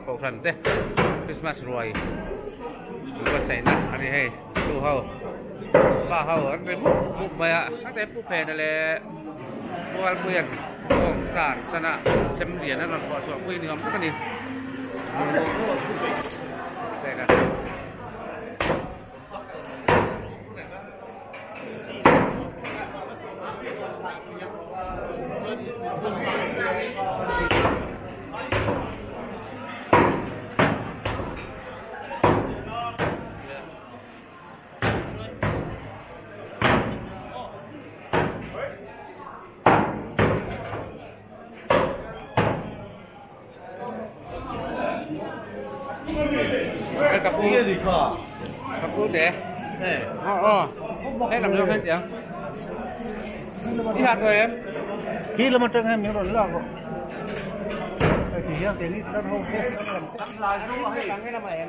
cổ phần thế Christmas rồi có xảy ra anh đi hay tu hậu ba hậu anh đi bút mày ạ các cái bút phê này là mua quyền công sản sana chấm điểm nó là họ chọn quy niệm tất cả đi đây là cặp cú để thế làm sao hết vậy đi hạt rồi em khi là một trường em miếng rồi là thì hiện tiền ít rất không cái là mày em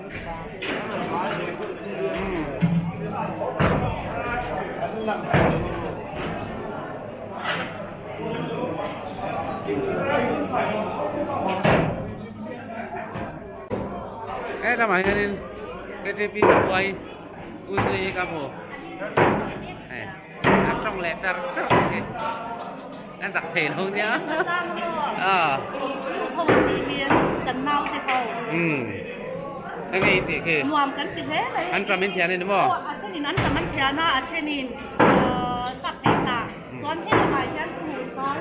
cái là mày nên cái tivi quay usually kamu ăn trong lẹ ra rất ăn giặt thể luôn nhá không thì tiền cần nào thì không cái gì thì cái muam cần thì thế đấy ăn trong bên chén này đúng không thế thì ăn trong bên chén na thế thì sắp đến là con thế là bài chén con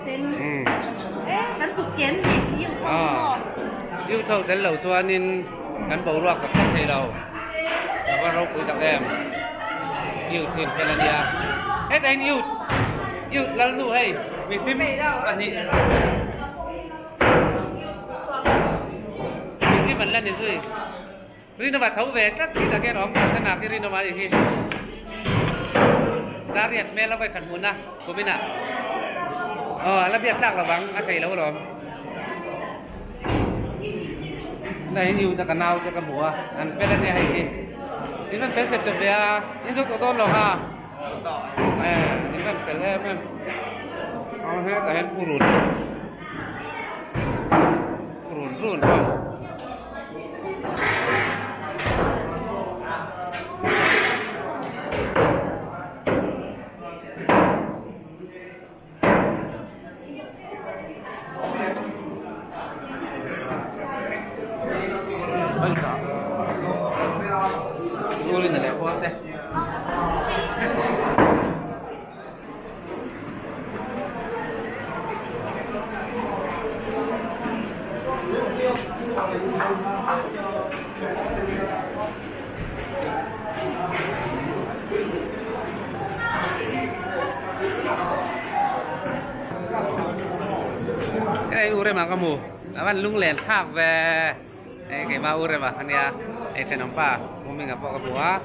xin cần thực kiến thì nhiều không yêu thầu đến lẩu cho nên cán bộ ruộtกับcác thầy đầu và rau củ tặng em yêu thêm cho nên nha hết anh yêu lần nu hay vì phim bạn nhị cái mình lên thì rồi riêng nó vào thấu về các cái cái đó sẽ làm cái riêng nó vào gì khi đã riết mẹ nó phải khẩn muốn na của bên nào là biết chắc là vắng anh thầy lâu rồi này nhiều ta canal ta cầm bùa anh phải đây hay gì ini kan phải sếp về ini giúp tôi lo ha ini kan phải em hết cả hết run Uli na lepo ate. Cái này ure mà kamu, awan lung len thak về cái mà ure mà anh ya, cái trên nông pa, mình gặp bọc bùa,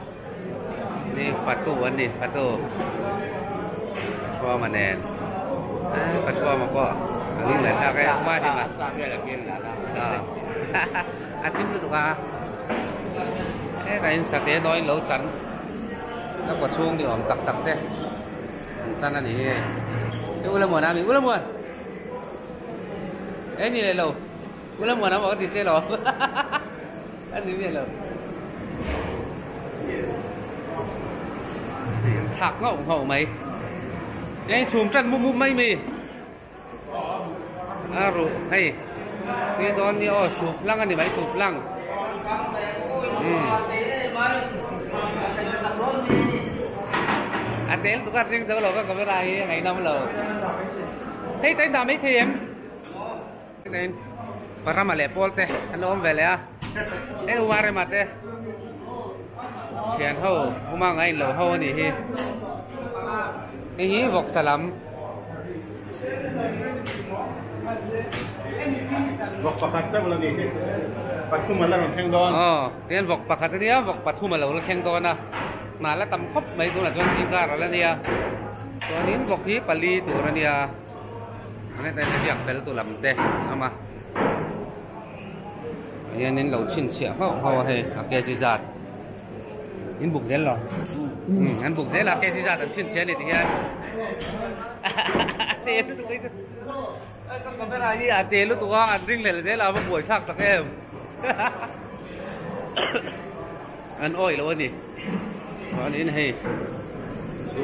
นี่ปัดตู้อันนี้ปัดตู้พอมาแนนปัดพอมาก็ลิงเลยถ้าแกมาที่มาอาทิตย์นึงว่าcái sạc té nói lẩu chắn nó có chuông thì ỏm tặc thế chắn là gì cái u lâm muộn u lâm muộn ấy gì này lẩu u lâm muộn nó bảo cái gì lẩu ăn gì vậy lẩu thạc nó ủng hộ mày cái chùm chân mum mum mây mì rồi hay cái đó như sụp lăng anh thì mấy sụp lăng anh đến tụi riêng tớ lo có cái này ngày năm lờ thấy tới nào mấy thì em nên para mà lẹ pol te anh ôm về lẹ em uống mà te tiền hậu hôm ngày lẩu hậu thì cái hí vọc salam vọc pakat chắc là gì patu mà là khen đòn cái vọc pakat cái này vọc patu mà là khen đòn à mà là tầm khóc mấy cũng là cho xin ra rồi là niaตัวนี้vọc hí paliตัวlà nia anh đây là việc phải là tụi làm tê mà anh nên lẩu chín xỉa hậu hay cái gì giạt anh buộc dễ rồi anh buộc dễ là cái gì giạt ở chín xỉa này thì anh tiền tụi Còn cái này à tiền lúc tụi con ăn riêng này là một buổi khác các em. Ăn oi luôn đi. Còn đến này.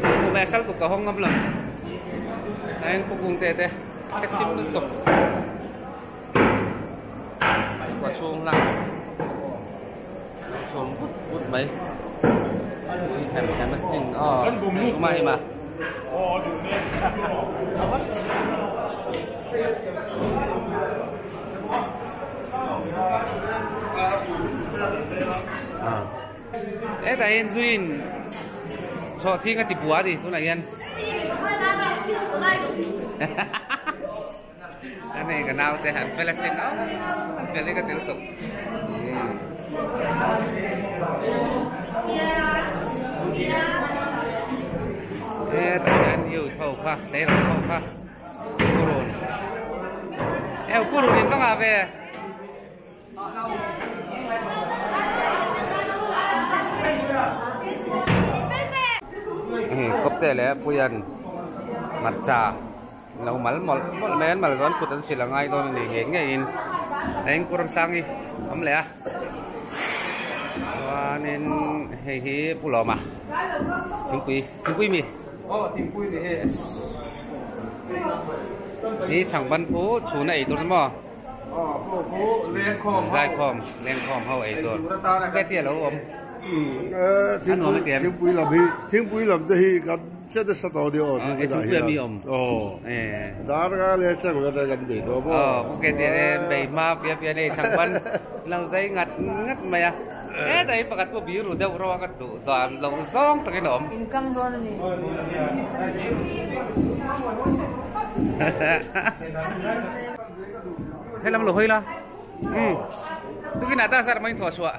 Cô bé sẵn của cả hông ngâm lần. Anh cũng cùng tê tê. Chắc chim liên tục. Quả chuông lặng. Chuông bút mấy. Thèm mà xin. Đúng mai mà. Ê tại em Duyên cho thiên cái búa đi tôi này anh. Anh này cái nào thì hẳn phải là xin đó, hẳn phải lấy cái tiếp tục. Ê tại anh yêu thầu pha, lấy là thầu pha. Cô rồi. Em cô rồi đến bao giờ về? Kopte le puyan marcha lau mal men mal zon kutan silangai don ni nge in eng kurang sangi am le a wanin he pulo ma thingpui mi thingpui ni he ni changban phu chu nai tu mo phu leng khom hau ai tu ke tia lo om thiên bùi làm thì gần chết được sao điều cái chú bia mi om đó là lẽ sao người ta gần bị đó ok thì bề ma phía này chẳng ban lòng dây ngắt mày à đấy pakat ko biru daw raw ka to dan long song ta kinom income don ni hay làm lỗi la tôi cái nào ta sao mình thua sụa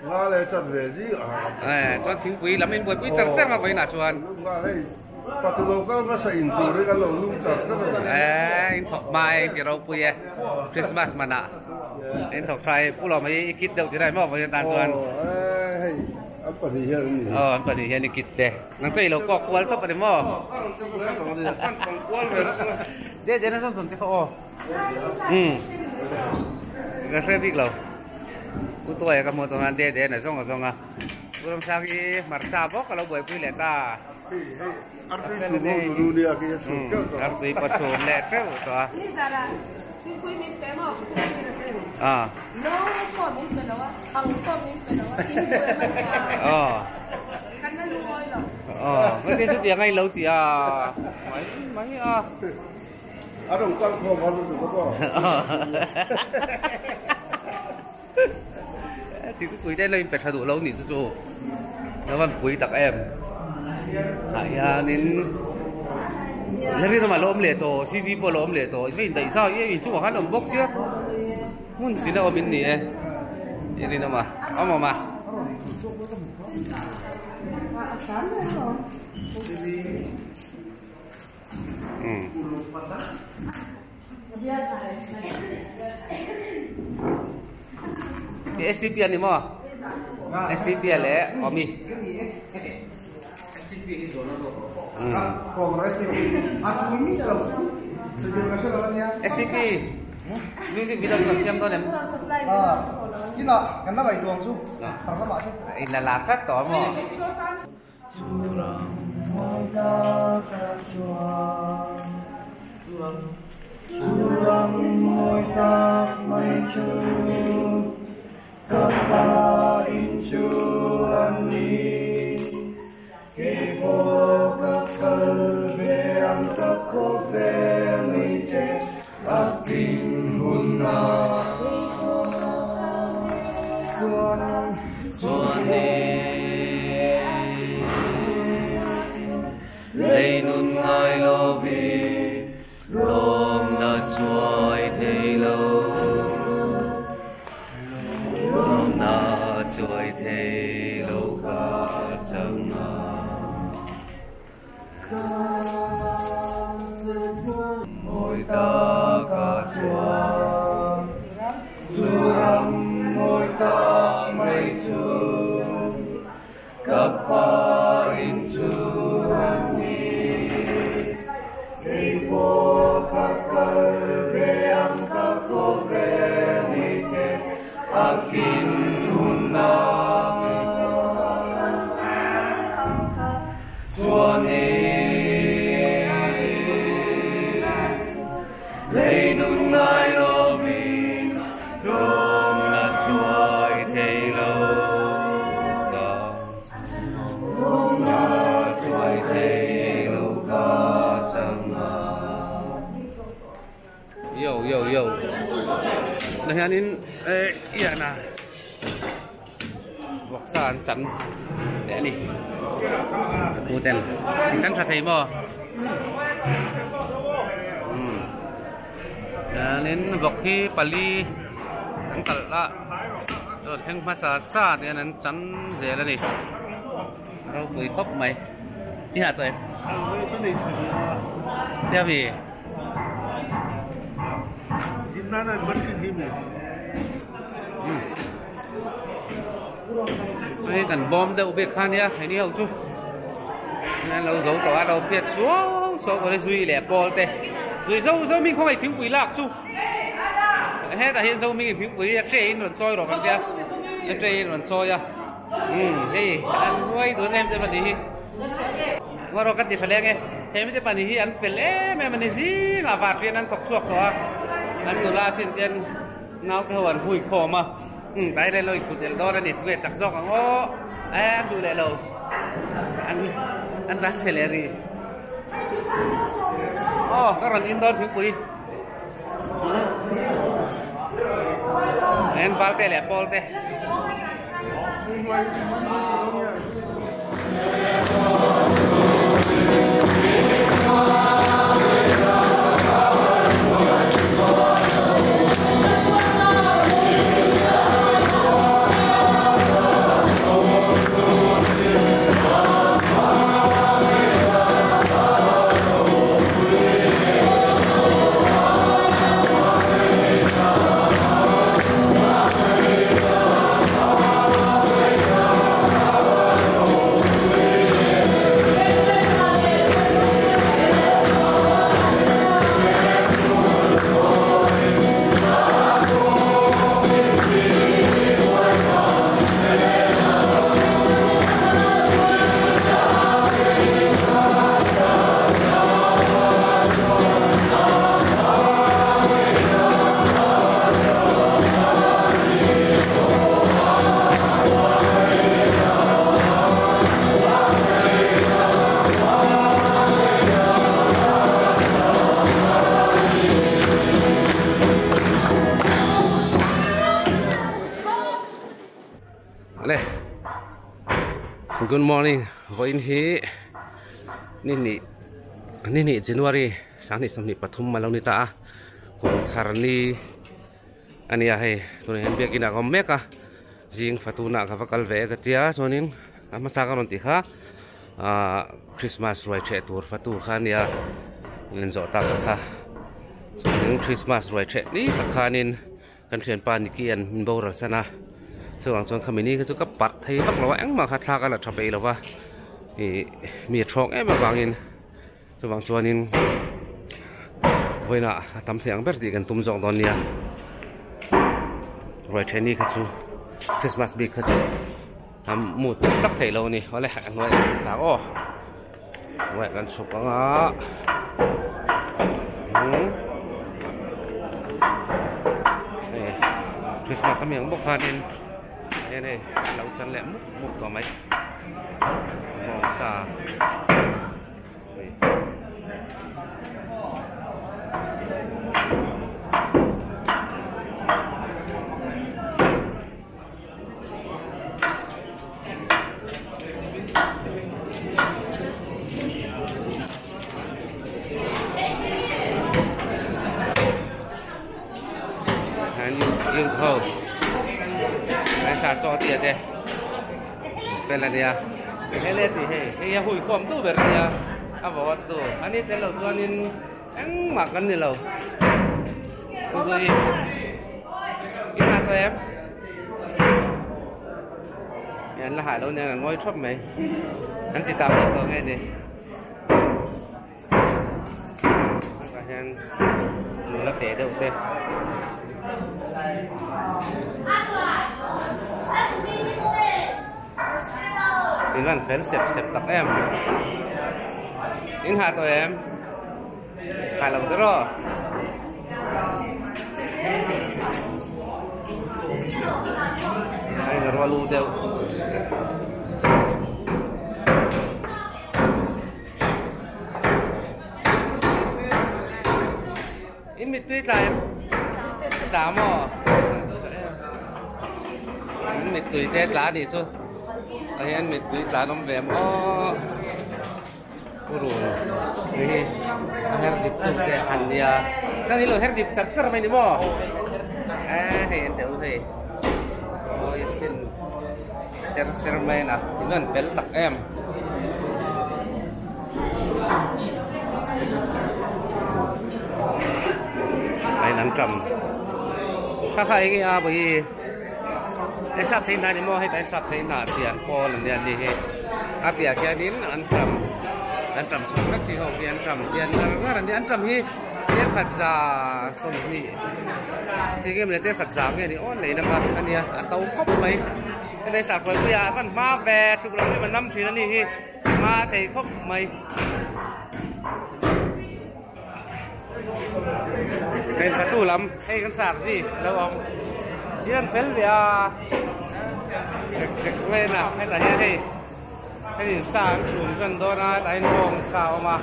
là lẽ chặt về gì cho chính quý làm mình buổi quý chắc chắc là phải nã xuân phát lô cao nó sẽ in tủ đấy cái lồng lung chặt cái in thọ mai thì đâu quý Christmas mà nã in thọ trai phụ lòng mấy kit đâu thì này mà phải tàn xuân anh phải đi hiện anh phải đi hiện đi kit đấy năng chơi lâu quạt quạt tất cả đấy mà để nó xong chứ không cái phép biết lâu tôi kamu tuhan dede na zonga zonga belum sagi marca bok kalau buat pilih ta arti semua dulu dia kita cukup arti pasum letre tu ni zara singkui min pema ah no ko min pelawa ang ko min pelawa singkui man kan na luoy lo cái thứ tiếng ngay lâu thì mấy ở đồng quang khom hơn được không chỉ cứ quý đây lên phải thay đổi lâu nhỉ chú nó vẫn quý tặng em hãy nên lần này mà lôm lệ tổ CV bộ lôm lệ tổ vì tại sao vì chú hắn làm bốc chứ muốn gì đâu bên này vậy đi đâu mà ông mà cái STP anh mà STP là Omi STP ini zona tu STP music video kan siam tu nem ini lah karena baik tuang su karena mak tu ini lah cat tu mo Surang môi ta mây chu Kapa inchu ani Kepo kakal veang kakko felite Aking huna Tuan Lấy nun ngài lo vi Lom na chuối thầy lâu Lom na chuối thầy lâu cả chẳng Môi ta cả xóa Suram môi ta mây chu Kapa inchu ani Kepo kakal akin huna chuani lấy nung ngai lovi rom na chuai thei lo ka rom na chuai thei lo ka changa yo nah hanin iya na waksan chan để đi mua tiền chan thật thấy mò nên vọc khi pali anh cẩn la rồi thêm masa sa thì anh chắn dễ là đi đâu cười khóc mày đi hả tụi theo vì đây cần bom đâu biết khan nhá thấy đi không chú nên lâu giấu tỏ đâu biết xuống số có duy lẻ bò tê rồi dâu mình không phải thiếu quý lạc chú hết là hiện dâu mình thiếu quý trẻ in luận soi rồi phần kia trẻ in luận soi à đây anh quay tuấn em sẽ bật đi qua đó cắt chỉ phải nghe em sẽ bật đi anh phải lẽ mẹ mình gì là vạt viên anh cọc suộc rồi anh người la xin tiền ngáo cái hồn hùi khổ mà tay đây lời cụt đó là để tụi chắc giọt nó emดูlại lâu anh dắt xe lẻ đi các bạn in đó thiếu quý em vào tay lẻ bol tay Good morning. Voin hi nini January sani samni pathum malau ni ta kong tharni ania he tuni hen biak ina kom meka jing fatuna ka vakal ve ka tia chonin ama sa karon ti kha Christmas roi che tur fatu khania len zo ta kha chonin Christmas roi che ni ta khanin kan thian pa ni kian do ra sana chuang chuan khamini ka chu ka pat thei vak lo ang ma kha thla ka la thape lo wa mi thong em awangin chuang chuanin voina tam thiang ber ti kan tum jong don nia roi theni kha chu Christmas big kha chu mu tak thei lo ni ole an noi ta o wai kan su ka nga Christmas miếng bốc pha nên đây này sẽ lâu chân lẹ múc tỏ máy màu xà yêu cầu ai xả cho tiền đây đây là gì à cái lên thì cái hủi khom tu về đây à bảo tu anh ấy tên là tu anh ăn mặc cái gì lâu rồi cái nào em anh là hải đâu nè ngồi chóp mày anh chỉ tạm được nghe đi anh là để đâu đây in van fel sep sep tak em in ha to em khai lòng đó đây là lu đều in mít tuyết là em giảm à in mít tuyết tết lá đi số anh em mít tuyết lá nóng vẹm ó rồi ini her dip tu ke handia kan ilo her dip charter main di mo he enteu he oi sin ser main ah ilan fel tak em ai nắn cầm khác khai cái à bởi cái sắp thế nào đi mo hay tại sắp thế nào tiền po lần tiền đi he áp giờ kia đến ăn trầm xuống các thì họ tiền trầm tiền là rất là ăn trầm hi tiền Phật già sông hi thì cái này tiền Phật già cái này ôi lấy năm bạc anh nha tàu khóc mấy cái này sạc với bây giờ vẫn ma về chụp làm cái mà năm thì nó đi hi ma thầy khóc mấy cái sạc tủ lắm hay con sạc gì đâu ông tiền phết về về nào hay là hay cái sàn xuống gần đó là tại bông sao mà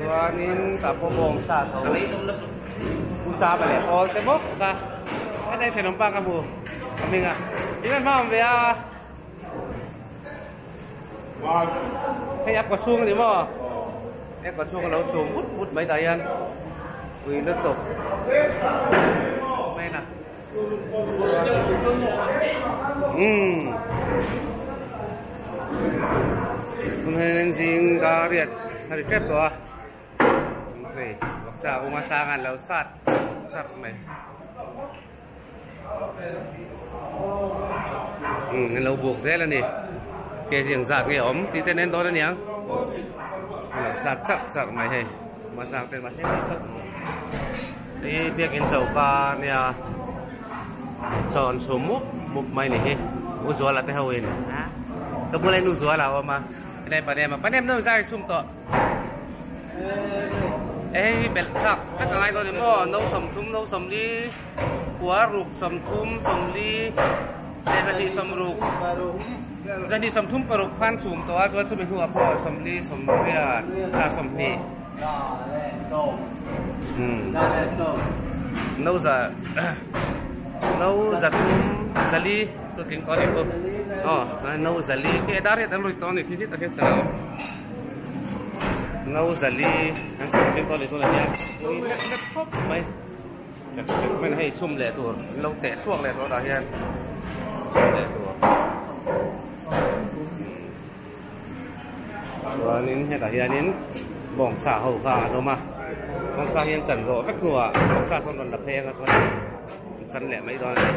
và nên tập bông sao thôi chúng ta phải để all cái bốc ra cái này phải nắm ba cái bù mình à chỉ cần mang về hay áp quả chuông thì mà áp quả chuông lâu chuông hút mấy tay ăn vì liên tục đây nè nên riêng cả riết hari kép rồi về bác xã ông sang ăn lâu sát mày lâu buộc dễ là nè cái riêng giặc cái ốm thì tên nên đó là nhá sát chắc mày hay mà sang tên mà thế này đi việc in dầu ca nè chọn số mục mày này u zua là cái hậu in tôi muốn lên u zua là mà đây bà em nó ra sum to ê bel sắc các ai đó thì mua nấu sầm đi quả rục sầm thum sầm đi đây là đi sầm rục ra đi sầm thum rục phan sum to cho chúng mình hùa po sầm đi sầm bia ra sầm đi nấu giờ thum zali so king có đi không nấu zali cái đó thì tao lùi to này khi ta hết sao nấu zali anh sẽ king có đi thôi là nhá đất khóc mày mình hay xum lẻ tuổi lâu tẻ suộc lẻ tuổi đó hen lẻ tuổi rồi nên hiện tại hiện nên bỏng xả hậu gà thôi mà bỏng xả hiện chẩn rõ vách rùa bỏng xả xong còn lập he ra cho chăn lẻ mấy đó này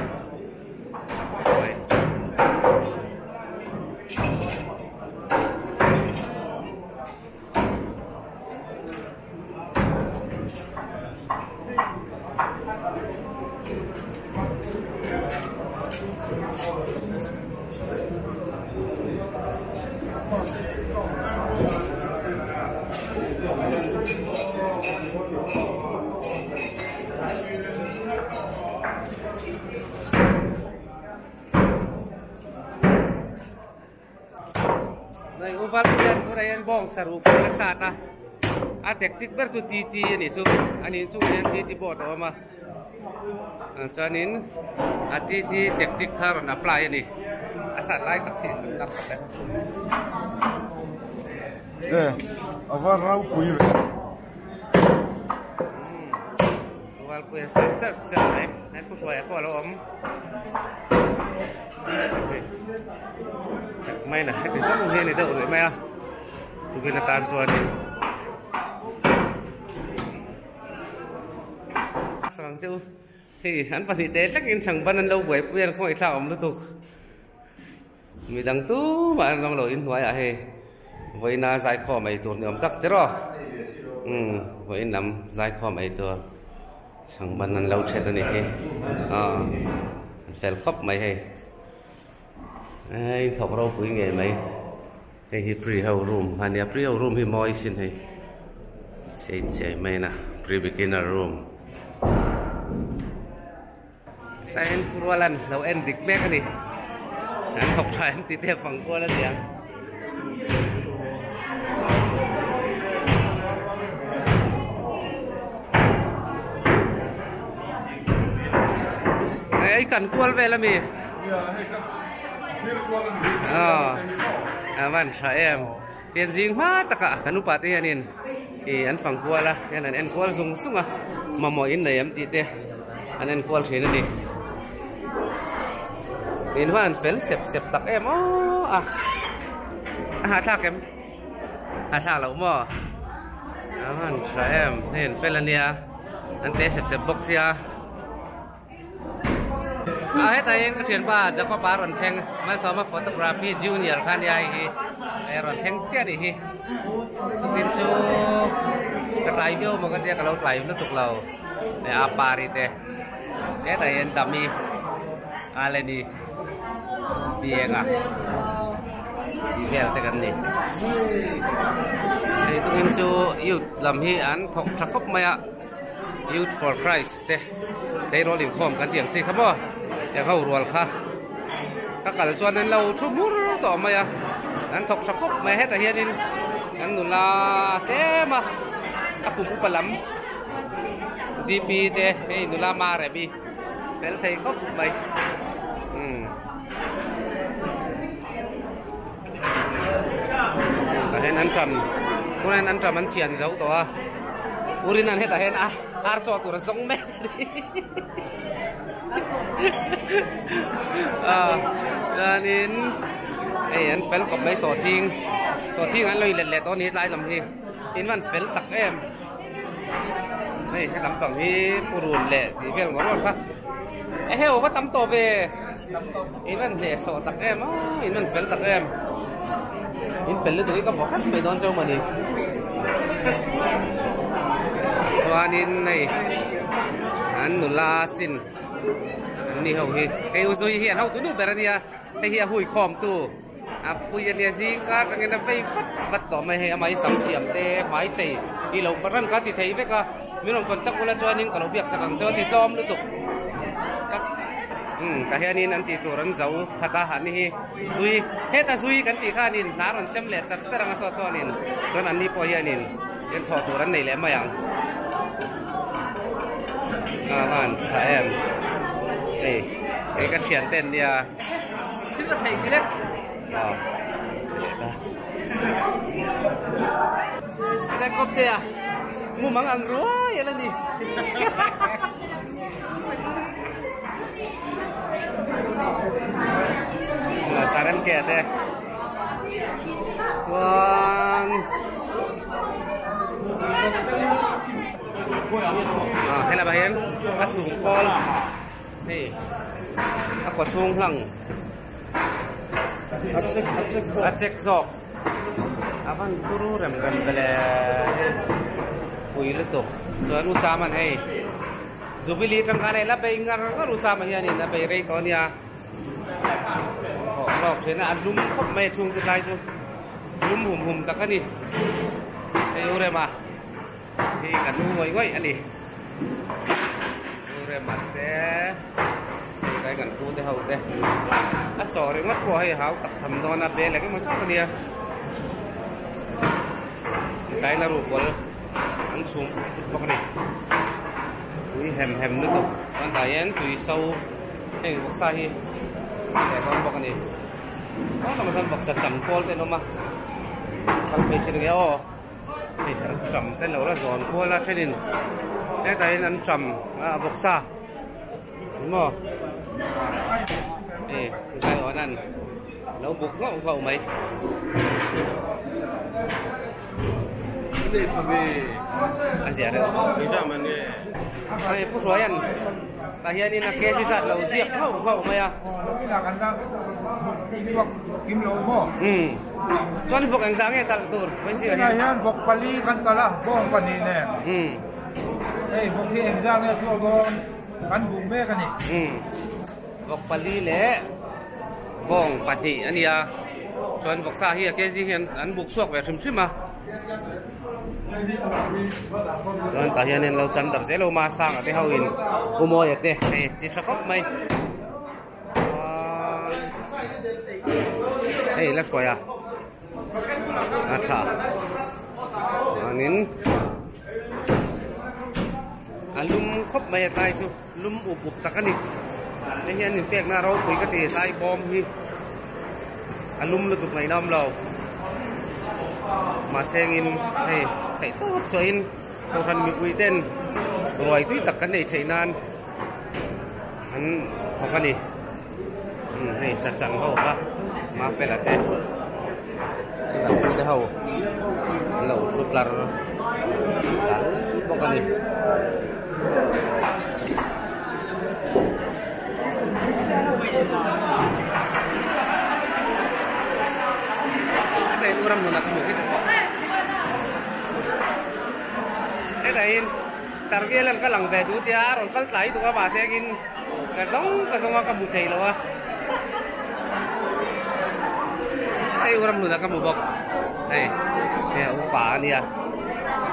đây u val ku đây anh bong saru ka sata atek tik ber tu titi ni su anin su yan titi bot ma sanin atiti tek tik khar na apply ni asat lai tak ti tak tak avar rau kui val ku sa này ku suai ko lo om may là cái rất là này đậu rồi may à tụi kia là tan xuân đi sang chứ thì hắn phải tết lắc in chẳng ban lâu với bây giờ không phải sao ông liên tục mình đang tú mà đang lội in hoài à he với na dài kho mày tuột nhóm tắc thế rồi với nắm dài kho mày tuột chẳng bắn ăn lâu chết rồi này phải khóc mày hay ai thọc rau quý nghề mày cái hi pre-hole room anh em pre-hole room hi moi xin hay chạy mày nè pre-beginner room tại em pura lần đầu em địch bé cái gì anh thọc ra em tí tiếp bằng pura lần gì ấy cần cua về là mì bạn sai em tiền riêng hết tất cả khanu pati anh in thì anh phẳng cua là cái này anh cua dùng súng mà mọi in này em tí tê anh cua thế này đi in hoa anh phèn xẹp tắc em hạ thác em hạ thác là mò bạn sai em nên phèn là nia anh tê xẹp bốc xia hết tay cái chuyện baจะก็ปาร่อนแทงมาสอนมา photography junior คันใหญ่ร่อนแทงเจ๊ดิเป็นชูกระไรวิวมันก็จะกระเราไหลแล้วตุกเราเนี่ยอาปาริเตะhết tay anh đam miอะไรนี่เบียงดีแววแต่กันนี่ไอ้ตัวเป็นชูยุดลำฮีอันถกชักคบไหมYouth for Christ เดี๋ยวรอหลิงคอมกันเถียงสิครับว่าอย่าเข้ารัวค่ะถ้าการจวนนั้นเราชุ่มมุ้งต่อมาอ่ะนั้นถกชักคบไม่ให้แต่เฮียนินนั้นหนุนลาเต้มาถ้าผมอุปลัมดีปีเต้ให้หนุนลามาเรบีเป็นไทยคบไปแต่ให้นั้นจำพวกนั้นจำมันเฉียนเจ้าตัวUrinan heta hen arso tur song me lanin an fel kop mai so thing an loi let on hit lai lam hi in van fel tak em cái lam tong hi purun le ti vel ngor kha heo va tam to ve in van le so tak em in van fel tak em in fel le tu ka bo khat me don chau mani Soanin này anh nụ la xin ni hậu hi cái uzui hiện hậu tu nụ berania cái hi hui khom tu pui ania gì cả cái này phải vắt tỏ mày hay mày sắm xiêm te mày chạy đi lâu phát răn cá thì thấy với cả nếu làm còn tắc là cho anh còn việc sẽ còn cho thì chom liên tục các cái hi anh ti tu ran giàu khata hắn hi zui hết ta zui cái gì kha nín ná ran xem lệ chặt chặt rằng so nín còn anh đi po hi nín cái thọ tu ran này lẽ mày ang bạn phải em đây cái xiên tên đi chứ là thầy cái đấy cái cốc kia mua măng ăn rúa vậy là gì saran kia đây xuân hay là bà hiến ăn sùng conนี่ถ้ากดช่วงหลังอาเช็คจอกอาวันตุรุเริ่มกันไปเลยคุยเลยตกตัวรู้จามันให้จูบิลีตั้งกันเลยแล้วไปงานก็รู้จามันยังนี่นะไปเรียกตอนนี้หลอกเห็นอันลุ่มคบไม่ช่วงสุดท้ายช่วงลุ่มหุ่มตะกันนี่ไอ้อุเรมาที่กันนู่นง่อยอันนี้mặt thế cái gần khu thế hậu thế ăn chó thì mất của hay háo thầm to nạp đây là cái món sắc này cái là rủ của ăn xuống bọc này túi hèm nước tục con đại én túi sâu cái bọc sai để con bọc này đó là một con bọc sạch chậm côn thế nó mà thằng bị xin cái ô thì chậm tên lâu là giòn cua là thế nên cái đấy ăn chậm bọc xa đúng không? Ê, sai rồi anh nấu bột nó không mấy cái gì mà về anh gì đấy bây giờ mình nghe đây phút rồi anh tại hiện nay là kia chỉ giặt lẩu diệp không mấy à cái là cái đó kim lô mo cho nên phục ánh sáng nghe tặng tụt bên gì này anh phục Bali kan tala bong kan ini đây một khi em ra này thua con bắn bùng bê cái này vọc pali lẽ vòng pati anh à chọn vọc sa hi cái gì hiện anh buộc suộc về sim mà rồi ta hiện nên lâu chân đặt dễ lâu mà sang ở đây hậu in mua vậy thế thì chắc không mấy hey let's go ya acha anin alum khop mai tai su lum up takani ne hian ni pek na ro pui ka ti sai bom hi alum lu tuk mai nam lo mà sengin hey thai to soin to han mi ui ten roi tui tak kan nei cheinan an khokani hey sa chang ho ka ma pela te la pu te ho lo putlar bokani đây uram nuna kamu gitu đây sargelan ka lang ve du tia ron kal tlai tu ka ba se kin ka song ka mu thei lo wa đây uram nuna kamu bok đây upa ni à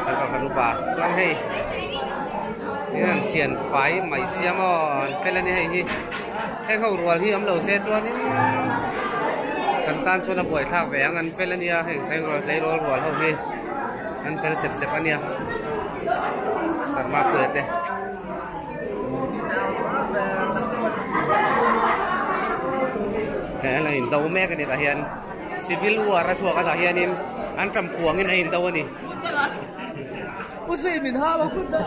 ka upa chuan heiนี่เฉียนไฟใหม่เสียมอ่ะเฟลนี่ให้ที่แค่เขารัวที่อำเราเสียชวนนี่กันตานชวนบ่อยทากแหวงอันเฟลนี่ให้ใครรัวใครรัวเขาที่อันเฟลเสพอันนี้สัตว์มาเปิดเลยอะไรอินโตแม่กันนี่ตาเฮียนซิวิลวัวรัชวกันตาเฮียนินอันจำพวงนี่ในอินโตนี่Usuin min hawa kun da.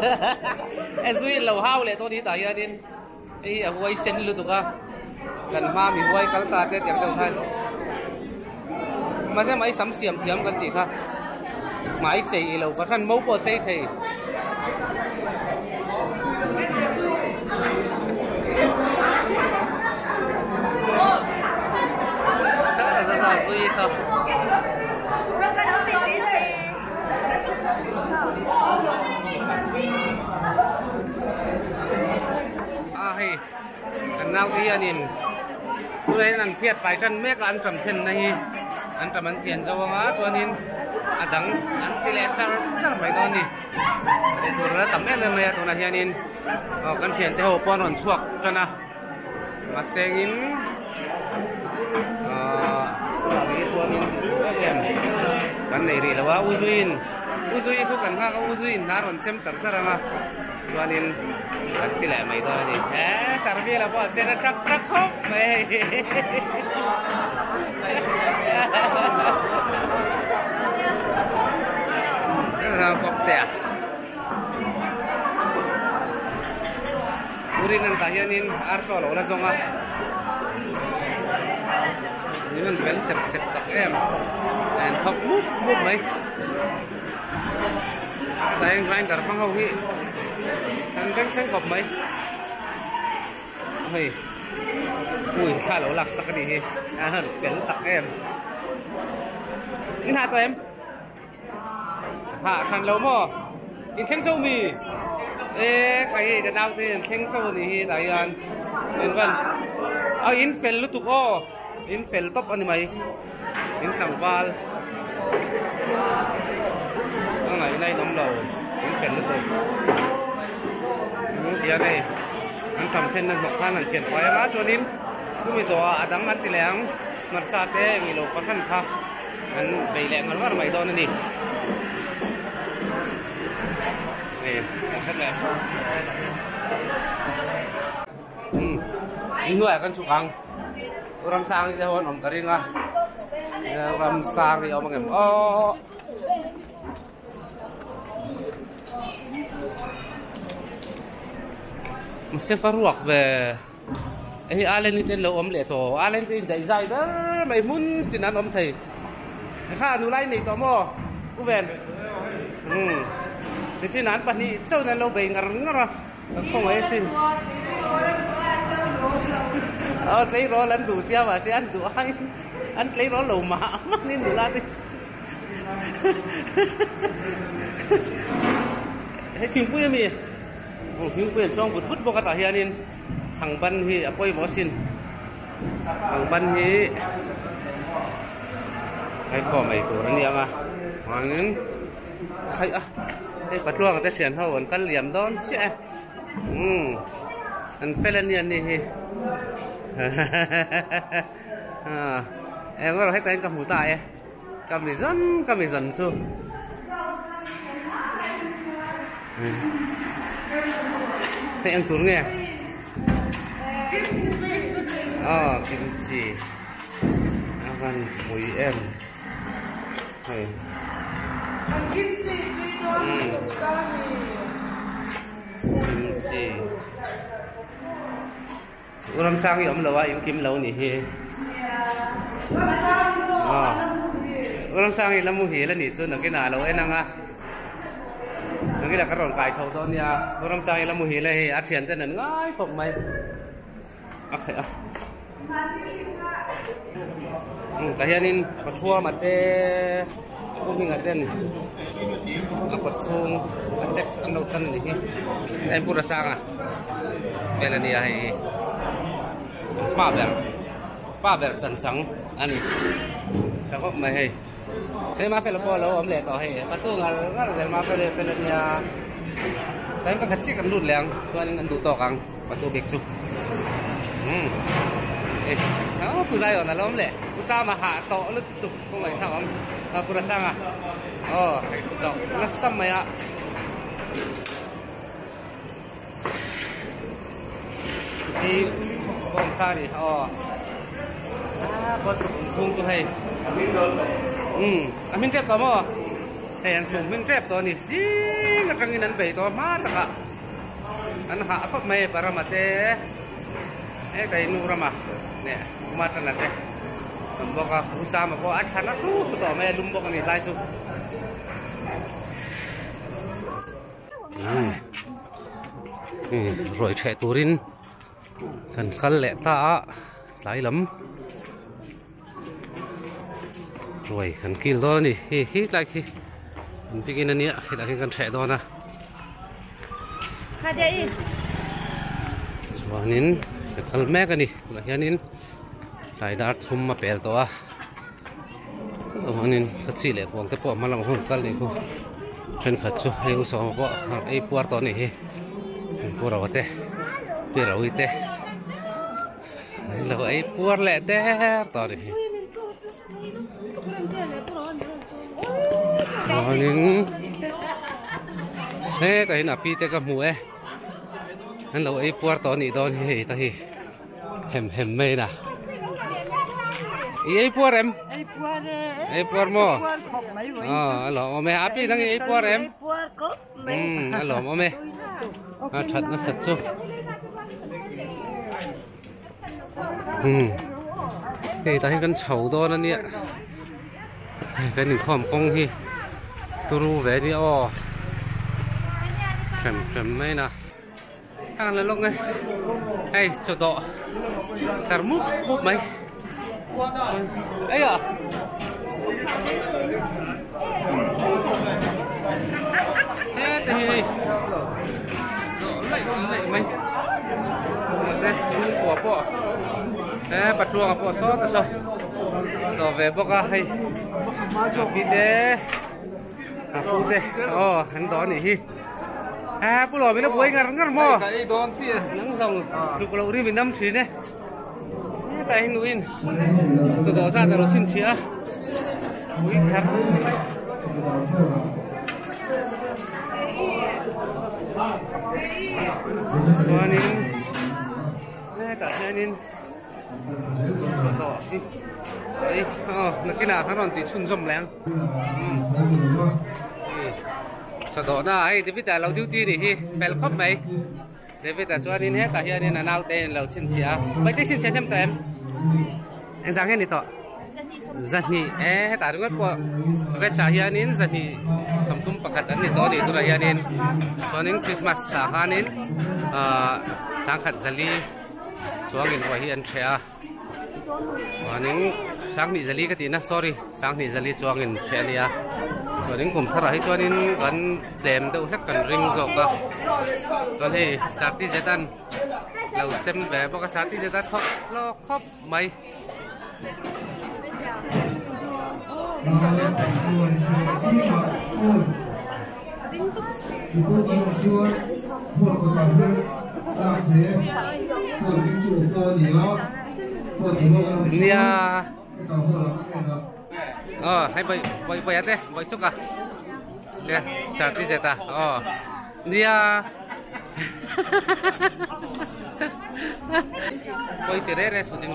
Usuin lâu hao lệ tôi đi tại gia đình. Ấy ở quay sen luôn tụi ca. Lần ma mình quay cắn ta cái tiếng đồng thanh. Mà sẽ mấy sắm xiêm thiếmกันติค่ะหมายใจเราก็ท่านมุกบ่ใจเทซะซุยซะให้กันนาวที่อันนี้ผู้ใดนั่นเพียรไปกันแม่ก็อันจำเทนนะฮีอันจำมันเทียนจะว่าส่วนนี้อันดังอันที่แรกสั่งไปตอนนี้ตัวนั้นต่ำแม่เลยไหมตัวนั้นเฮียนินกันเทียนเท่าป้อนหอนชวกจนนะมาเซงินส่วนนี้กันในรีแล้วว่าอุซุยคู่กันข้าก็อุซุยน่าร้อนเซมจัดซะแล้วนะส่วนนี้อันที่แหลมไม่ตัวนี้สารพีแล้วพอเจนทรัคครบไม่เราครบเสียบุรีนันทายานินอาร์โซโลละซงอ่ะนี่มันเป็นเสพตักเอ็มแอนท็อปมุกไหมแต่ยังไงแต่ฟังเขาพี่anh đang xem cọp mấy, ôi, ui, khá lỗ lạc sắc cái gì, hơn biển tặc em, in hạ tụi em, hạ thằng lâu mò, in thanh sâu mì, cái gì để nào thì in thanh sâu thì tại anh, in vân, in phèn lút tục in phèn top anh mày, in chẳng val, ngày nay nóng lầu, in phèn lút tục. Dia đây anh cầm trên nền bậc thang anh triển khai má cho nín cứ bây giờ đắng ăn thì láng mặt sát thế nghỉ lộc có khăn tha anh bày lẹ ngắn vào mày đo nên đi này rất là người kan sukang orang sang thì hôn om taring ah orang sang thì ông em sẽ phát ruột về ấy Allen tên lâu ấm lệ tổ Allen tên đầy dài đó mày muốn chỉ ăn ấm thầy khá nụ lai này tao mò u ven thì chỉ ăn bát ní sau này lâu bề ngắn rồi không ai xin lấy đó lần đủ xe và sẽ ăn đủ anh lấy đó lẩu mạ mắc nên nụ lai đi hết chim vui mi หิวเปลี่ยนช่วงฟุดบกตาเฮียนินสั่งบันฮีอภัยบอสินสั่งบันฮีให้ข้อไม่ตัวนั่นยังอ่ะงั้นใครอ่ะไอ้ปัดล่วงแต่เสียนเขาวันกันเหลี่ยมโดนเชี่ยอันเฟลเนียนนี่ฮีเอ็งว่าเราให้แต่งกับหมูตายกับมิซันซูแต่อังตุนเนี่ยกิมจิอากันหมูเอ็มกิมจิอุลมซังยอมเลยวะยังกิมเลวนี่เฮอุลมซังยังละมุหีแล้วนี่ส่วนนักกินอะไรเอ็นังอ่ะนักกินอะไรก็ร้อนไก่ทอดตอนนี้อุลมซังยังละมุหีเลยอาเซียนจะนั่นง่ายผมไหมโอเคอ่ะแต่เฮียนินกดชัวมาเต้พวกมีเงินเต้นกดซูงเจ็คอันนู้นนี่ไอ้ผู้รักษาอ่ะเป็นอะไรให้ป้าแบบสังอันนี้แต่ก็ไม่ให้ใช่มาเป็นละพอแล้วผมเลยต่อให้ประตูงานเลยมาเป็นเนี่ยแต่มันกระชิกันรุนแรงตัวนี้กันดูต่อกันประตูเบรกจุผู้ชายอย่างนั้นล้มเลยผู้ชายมาหาโต๊ะลึกตุกตรงไหนครับผมผู้รักษาอ่ะจบแล้วซ้ำไหมอ่ะที่กองซาดิบอลสูงตัวให้อามินเจ็บตัวมั้งแต่ยังสูงมินเจ็บตัวนี่สินักกินนั้นไปตัวมาตะกะอันหาพักไม่ปารามาเต้ไก่นูรามาเนี่ยมาตะนัดเต้ผมบอกว่าผู้ชายมาบอกอาชานักรู้ตัวไม่ลุมบอกนี่ได้สุดรอยแฉะตูรินกันคันแหละตาหลายลำรวยกันกินตัวนี่ฮิตไรคิมันไปกินอันนี้คิดอะไรกันแฉะตัวนะค่ะเดี๋ยวส่วนนี้กันแม่กันนี่หลังจากนี้หลายดาร์ทุ่มมาเปลี่ยนตัววันนี้ก็สิเหล็กวางแต่พอมาลำหุ่นกันเลยคุณเป็นขัดชูให้อุศมาพอไอ้ปวดตัวนี้ปวดเราเตะเปลี่ยนเราอีเตะเราไอ้ปวดแหละเตะตัวนี้วันนี้ก็เห็นปีเตะกับหมูนั่นเราไอ้ปวดตัวนี้ตัวนี้ตาฮีเห็มไม่นะไอ้ปวดไอ้ปวดมั้งหล่อไม่อาปีทั้งไอ้ปวดหล่อไม่ชัดน่าสัตย์สู้แต่ให้กันเฉาตัวนั่นเนี่ยกันหนึ่งความคงที่ตัวรู้แหวนนี่เข็มไม่นะทางนั้นลงไงไอ้จุดต่อสารมุกไหมไอ้อะแต่ไหลไหมเด็กลูกหัวพ่อปัดช่วงพ่อซ้อแต่ซ้อต่อเว็บบอกว่าให้กินเด้พูดเด้หันตอนนี้ผู้หล่อมีนักบวยงานงั้นมั้งนั่งส่งลูกเราเรียนเป็นน้ำชีเนี่ยแต่ให้หนูอินจะต่อซาแต่เราสิ้นเชื้ออุ้ยครับวันนี้แต่เช้านี้ต่อนักกีฬาทั้งนั้นติดชุ่มชุ่มแรงสะดวกนะไอ้เดี๋ยวแต่เราดิวตี้นี่ฮีแปลครบไหมเดี๋ยวแต่ส่วนนี้เนี่ยแต่เฮียนี่น่าเอาเต้นเราสิ้นเสียไม่ได้สิ้นเสียเต็มเอ็งสั่งให้นี่ต่อจันนี่แต่ดูว่าพอเวชาเฮียนี่จันนี่สมทุมประกาศอันนี้ต่อดีตัวเฮียนี่ส่วนนี้คริสต์มาสสาขานี่สังขัดจัลลีช่วงนี้ว่าเฮียนเชียวันนี้สังนี่จัลลีก็ตีนะ sorry สังนี่จัลลีช่วงนี้เชียนี่ rồi đến cùng thật là hay cho nên gần dèm đâu hết cần ring rộng đó còn thì sát tí dễ tan lâu xem về bao cái sát tí dễ tan khóc lo khóc mày nia hay bay thế bay xúc à nè sát tí dễ ta nia quay từ đây ra số tiền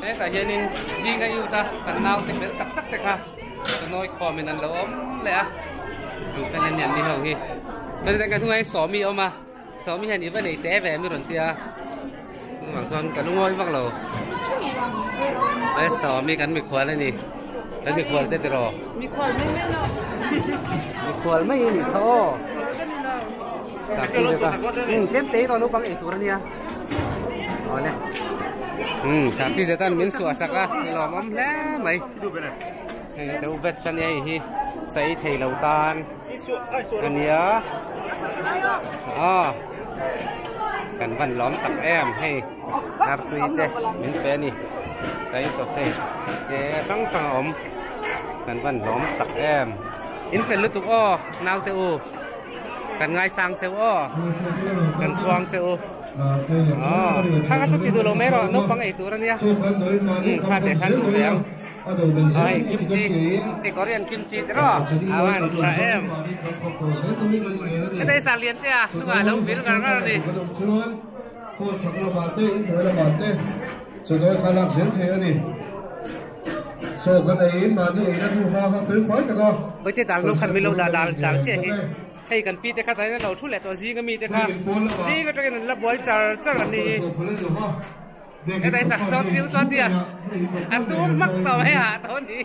thế tại hiện nên đi ngay yêu ta cần nào thì phải tắc tắc ha nói khó mình ăn lâu ốm lẽ đủ cái lên nhận đi hầu hi tôi đang cái thứ này xóm mi mà xóm mi hay đi vấn đề té về mới đồn tia bằng con cả lúc ngồi văng lầu đấy xóm mi cắn mì khoan đây nè cắn mì khoan tết rồi mì khoan mấy nè thôi thêm tế còn nó bằng ấy tuổi nha nè sáng tí giờ tan miếng sủa sạc á lò mắm lẽ mày đâu vết chân này thì xây thầy lầu tan anh nhớ cần văn lõm tập em hay áp tùy thế miếng bé nè đấy sổ xe cái trắng trắng ốm cần văn lõm tập em in phải lướt tục nào theo cần ngay sang theo cần xoang theo khá chút thì đồ mấy rồi nấu bằng ấy tuổi nha pha để khăn đủ đẹp kim chi để có điện kim chi thế đó anh là em cái đây xả liền thế à lúc nào đâu biết cái đó gì với cái đằng lúc khăn mình lâu là chết hay cần pi te khát thấy nó thu lệตัวgìก็มีแต่ค่ะนี่ก็จะเป็นระบบจัดนี่cái đây sạc sốt chiếu cho tiền anh tú mắc tàu hay hả tao đi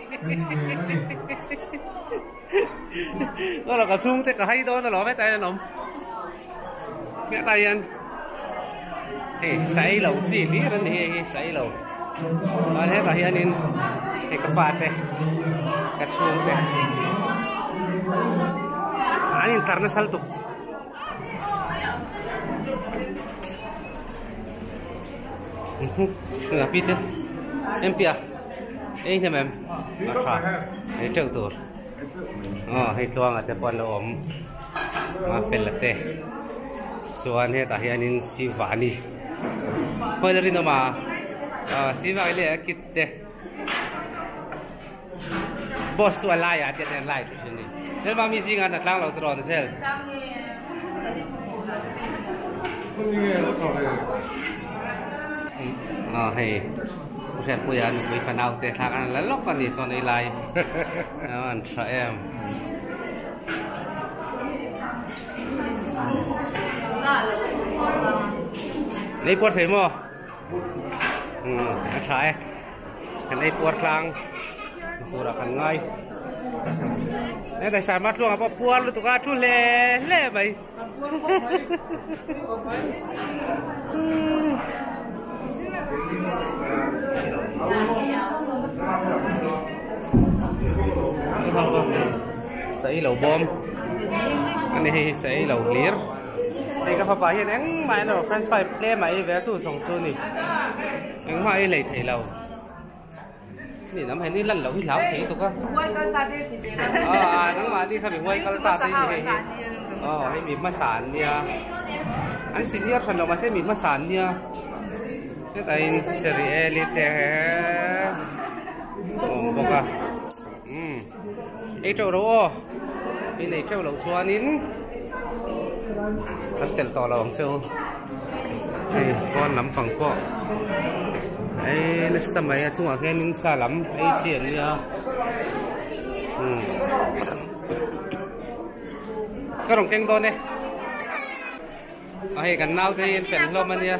đó là cả sung thế cả hay đó nó lấy tay nó mẹ tay anh thì sấy lẩu gì lý đó thì sấy lẩu và thế là hiện nên thì cái phạt đây cái sung đây anh karena saltuk nggak pita em pia ini mem apa ini caktur ini tuang ada pon om maafin lete soan he tahianin si vani kau dari nama si vani le kita bos walai ada yang lain di sini thế mà mi xin ăn đặt lang lẩu từ đó thế hay sẽ bây giờ bị phần nào để thằng ăn lóc còn gì cho này lại ăn sợ em lấy quạt thấy mò ăn sợ em lấy quạt lang tôi đã ăn ngay nên tại sao mắt luôn à buồn luôn tụi ta chú lê vậy sấy lẩu bom anh này sấy lẩu liếc đây các bạn hiện anh máy nó French fry play máy vé số sòng xuân này anh mai lấy thầy lẩuนี่น้ำให้นี่ลั่นเราที่เล้าเทถูกป่ะน้ำมาที่เขาเป็นห้วยก็ตาที่ให้มีมาสานเนี่ยอันสิ่งที่เรามาใช้มีมาสานเนี่ยนี่แต่เสรีเอลิเต้บอกว่าไอ้เจ้าเราไอ้ไหนเจ้าเราชัวนินตั้งแต่ต่อเราของเซลไอ้ก้อนน้ำฝังก็ไอ้สมัยช่วงแค่นินซาลัมไอ้เสียเนี่ยก็ต้องเก่งตัวเนี่ยไอ้กันน่าจะเห็นเป็นลมมันเนี่ย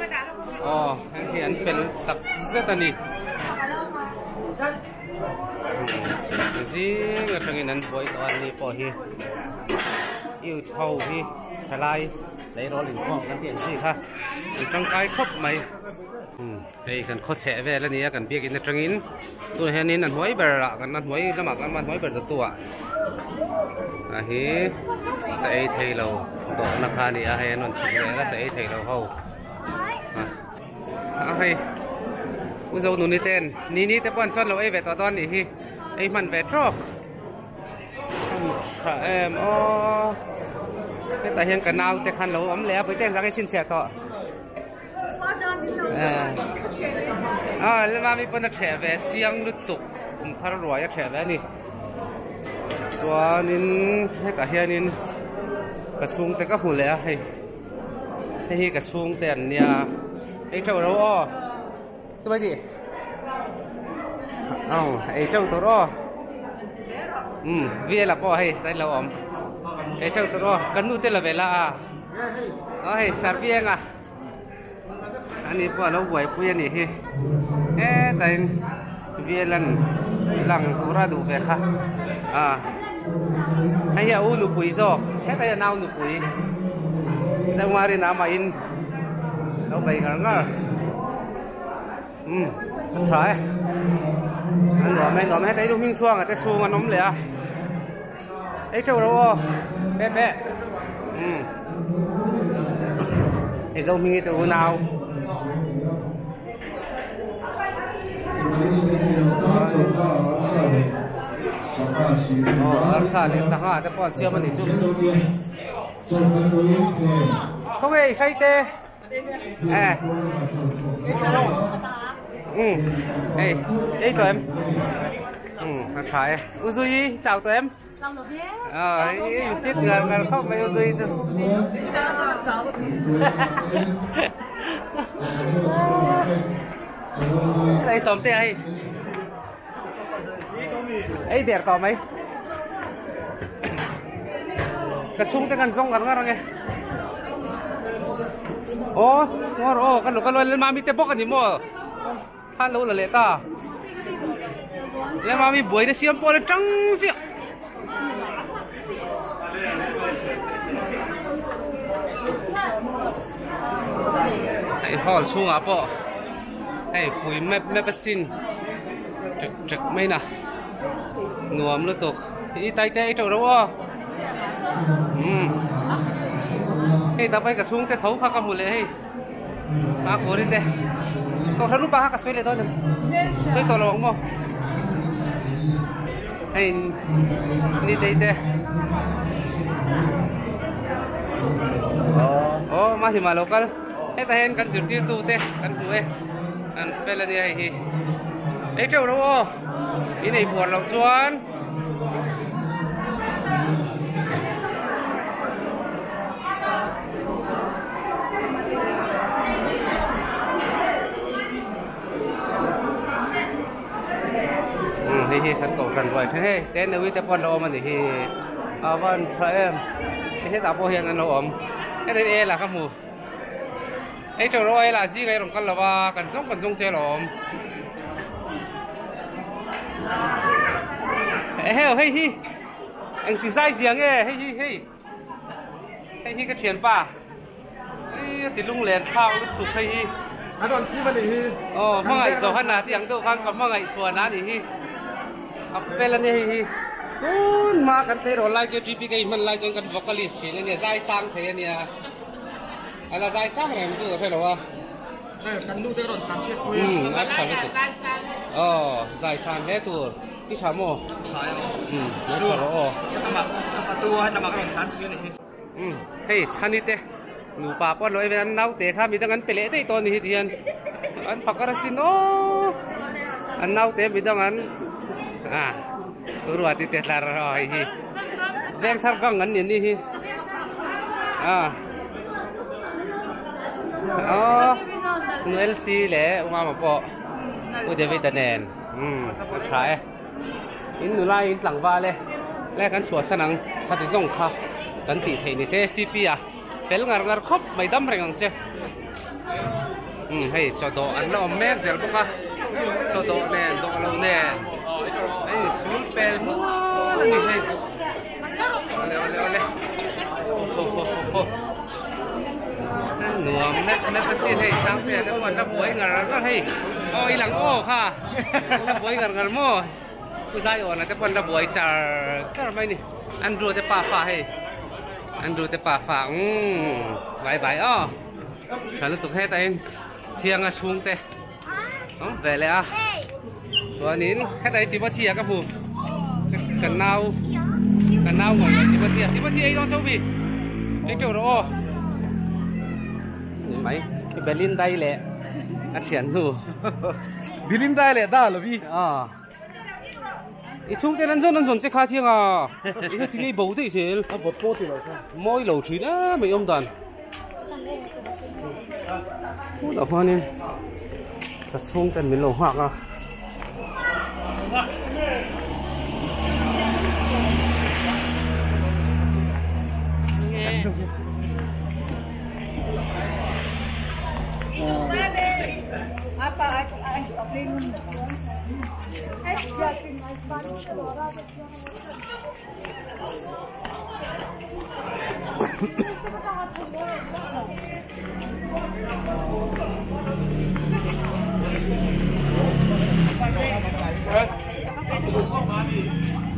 เห็นเป็นตักเส้นนี่สิก็ตรงนั้นบ่อยตอนนี้พอที่อิ่วเท่าที่ทลายไหลร้อนหลิงข้องกันเปลี่ยนสิค่ะจังกายครบไหม đây cần khó sẽ về là này cần biết cái trăng in tôi hay nên ăn muối bờ là cần ăn muối nó mặc ăn muối bờ tua hi sẽ thấy lâu tổ nó khai này hay nó chỉ là sẽ thấy lâu hậu hay bây giờ nó đi tên ní tới quan chọn lâu ấy về tòa toàn này hi ấy mình về trọc em cái tại hiện cần nào để khăn lâu ấm lẽ với tên ra cái xin sẻ tọแล้วมามีคนแฉแหวนเสียงลุกตุกพระรวยแฉแหวนนี่ส่วนนี้ให้กับเฮียนี่กระซุงแต่ก็หุ่นแล้วให้กระซุงแต่เนี่ยไอ้เจ้าเราอ้อตัวดิไอ้เจ้าตัวอ้อเวียละพ่อให้ได้เราอมไอ้เจ้าตัวอ้อกันนู่นเต้นละเวลาให้สารเพียงอ่ะอันนี้พวกเราไหวปุ้ยนี่ฮิแต่เวียลันหลังตุระดูเวค่ะให้ยาอูนุปุยซอกแต่ยานาอูนุปุยแต่มาเรียนน้ำมาอินเราไปกันก็ใช่อันหนอมให้ได้ดูมิ่งช่วงแต่ช่วงอันน้ำเลยไอ้เจ้าเราเป๊ะไอ้เจ้ามิ่งตัวหนาวArsale sanga te pon sia mani chu không ai sai te đây tụi em phải Uzui chào tụi em tiếc người khóc với Uzui chứ đây xóm te ai ấy đẹp tỏ mấy cái chung cái ngăn rong ngắn ngắn nghe ngon cái lục cái lên mami te bóc cái gì mua than lâu là lệ ta lên mami buổi nó xiêm po nó trắng xịa hãy hỏi xuống à po hãy phủi mẹ bát xin trực mấy nè nuông luôn tục thì tay tay trâu đâu hey tapi cái xuống cái thấu khác cả một lệ hey má cố đi thế còn thằng lúc ba cái suy lệ thôi suy to lòng không hey đi đây thế má thì mà local hey ta hen kan chụp tu thế kan tu kan pela đi hey hey trâu đâu cái này buồn lòng chuan thì khăn cổ khăn vậy thế tên là cái con đồ mà thì vâng sợ em cái tạo bao hiện là nó ổn cái đấy là các mù ấy chỗ đó là gì cái đồng con là ba cần giống chơi lỏm hey hi anh thì sai giếng nghe hey hi cái chuyện ba thì lung lén thao lúc tục hey hi anh còn chi mà đi mang ngày rồi hắn là tiếng đâu khăn còn mang ngày xuân á thì hi về là hi mà cái thế rồi lại cái GP cái mình lại trong cái vocalist thì này dai sang thế này là dai sang này mình chưa phải đâu cần nuôi cái rồi làm chuyện quý anh phải được dai sang hết rồi cái sao mồ nó phải rồiจะมาก็ต้องการชื่อนี่hey chăn đi thế nụ bà con nói về ăn nấu thế khác mình đang ăn pele thế to này thì ăn phật ra xin nó ăn nấu thế mình đang ăn rồi thì thế là rồi hi ven thar văng ăn nhìn đi hi Noel si lẽ uma mà bỏ David Daniel phải in nụ lai in lăng va lẽ cái chuột sang nắng phát triển rộng khá cái tỷ thể này sẽ STP fel ngar khop mai dam rengang che hey cho do an lo mek zel boka cho do ne do lo ne hey sul pel mo la ni hey ole nuông nét bát xin hay sáng thếแต่ก่อนถ้าบวยกันก็ให้อ๋ออีหลังโอ้ค่ะถ้าบวยกันโม่ผู้ชายอ่อนนะแต่ก่อนถ้าบวยจ่าก็ไม่นี่อันดูแต่ป่าฝ่าให้อันดูแต่ป่าฝ่าใบอ้อฉันรู้ตุกให้แต่เองเที่ยงอะชุงเตะอ๋อไปเลยอ่ะตัวนี้ให้แต่ที่ว่าเที่ยกับผมกันนาวหมดที่ว่าเที่ยไอ้ต้องโชว์บีไอ้เจ้าโอ้เห็นไหมเบลินได้แหละอัดเสียงดูเบลินได้แหละได้หรอพี่อ๋อไอ้ชุงเตะนั่นส่วนจะขาเที่ยงอ่ะไอ้ที่นี่บูได้เสียเอาบทโป้ที่เราไม่เหล่าชีนะไม่ยอมดันพูดออกมาเนี่ยกระชุงเต็มเป็นโลหะอ่ะ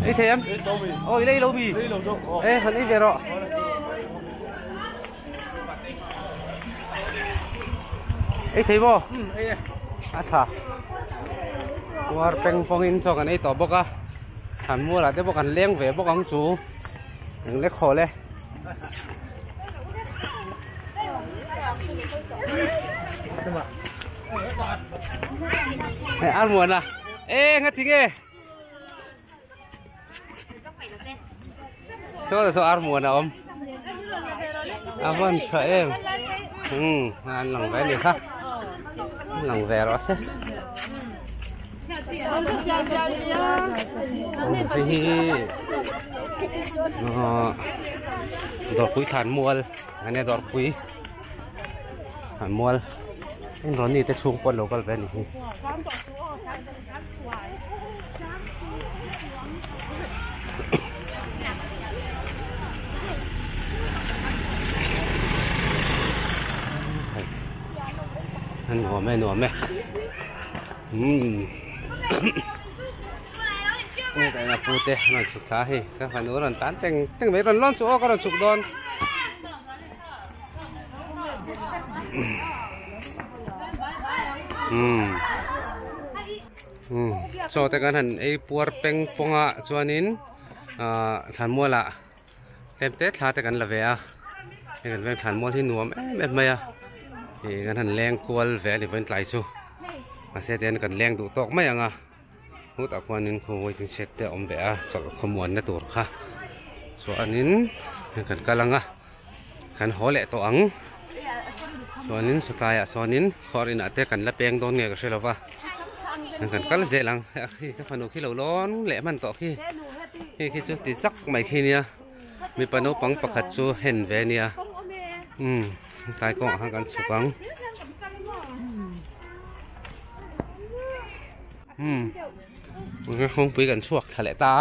ไอ้เทมโอ้ยเลยโลบีเอ้ฮันนี่เวรอไอ้เทมบ่อาชาว่าเป็นฟองอินสกันไอ้ต่อบอกอ่ะหันมัวละแต่บอกกันเลี้ยงเวบอกกันจูอย่างเล็กขอเลยไอ้อันมัวนะเอ้งัดทิ้งเอ้ตัวสาวมัวนะวันเฉยงานหลังแวนี่ค่ะหลังแวรอสิดอกปุยฐานมัวอันนี้ดอกปุยฐานมัวตอนนี้จะสูงปนโลกแวนี่หนัวแม่นี่แต่ละปูเตะนั่นสุกท้ายก็ฝันว่านั่นตันแต่งไม่ร้อนสุกก็ร้อนสุกโดนโซแต่กันหันไอ้ปัวเป็งปงอ่ะส่วนนี้ฐานมัวละเต็มเตะท้าแต่กันละเวียกันเป็นฐานมัวที่หนัวแบบไม่อะกันหันแรงกวลแหวนหรือเป็นไกลชูมาเสียเดนกันแรงดูตอกไม่ยังอ่ะหูตาควานินคุยถึงเช็ดเตะอมแหวนจากขมวนในตัวค่ะส่วนอันนี้กันกำลังอ่ะกันหัวเละตัวอังส่วนนี้สุดท้ายอ่ะส่วนนี้ขอรินอ่ะเตะกันละเปียงโดนเงี้ยก็ใช่หรือเปล่ากันก็ละเจลังที่ก็พนุขี้เหล่าร้อนเละมันต่อขี้ชุดติดซักไม่ขี้เนี่ยมีปนุปังประคัดชูเห็นแหวนเนี่ยตายก็หากันสุกังมันก็คงปีกันช่วงทะเลตา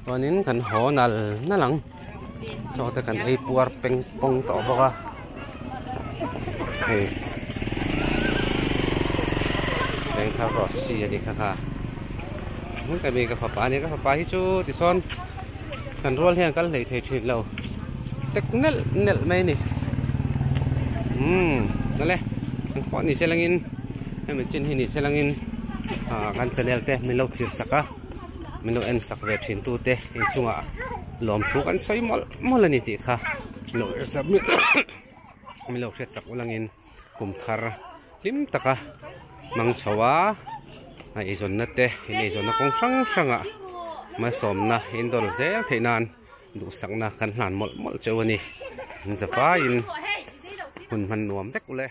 ตอนนี้กันหอนั่นหลังจอแต่กันไอ้ปัวเป็นปงต่อบอกว่าเป็นข้าวรอสซี่ดีค่ะมันก็มีกาแฟป่านี่กาแฟป่าที่ชูที่ซ้อนกันรัวเรียงกันเลยเทเราแต่เนลไม่นี่นั่นแหละพอนี่เซลังอินให้มันชินที่นี่เซลังอินกันจะเลี้ยงเตะไม่ลกเสียสักไม่ลกเอ็นสักเวทชินตูเตะอินซุงอ่ะหลอมทุกันใส่มอลนี่ติค่ะไม่ลกสับไม่ลกเสียสักลังอินกุมทาร์ลิมตะกะมังชวาไอ้ส่วนนั่นเตะไอ้ส่วนนั่นคงสังอ่ะมาสมนะอินโดนีเซียเทนานดูสักนะกันหลานหมดเจ้าวันนี้มันจะฟ้าอินหุ่นพันหนวมเล็กเลย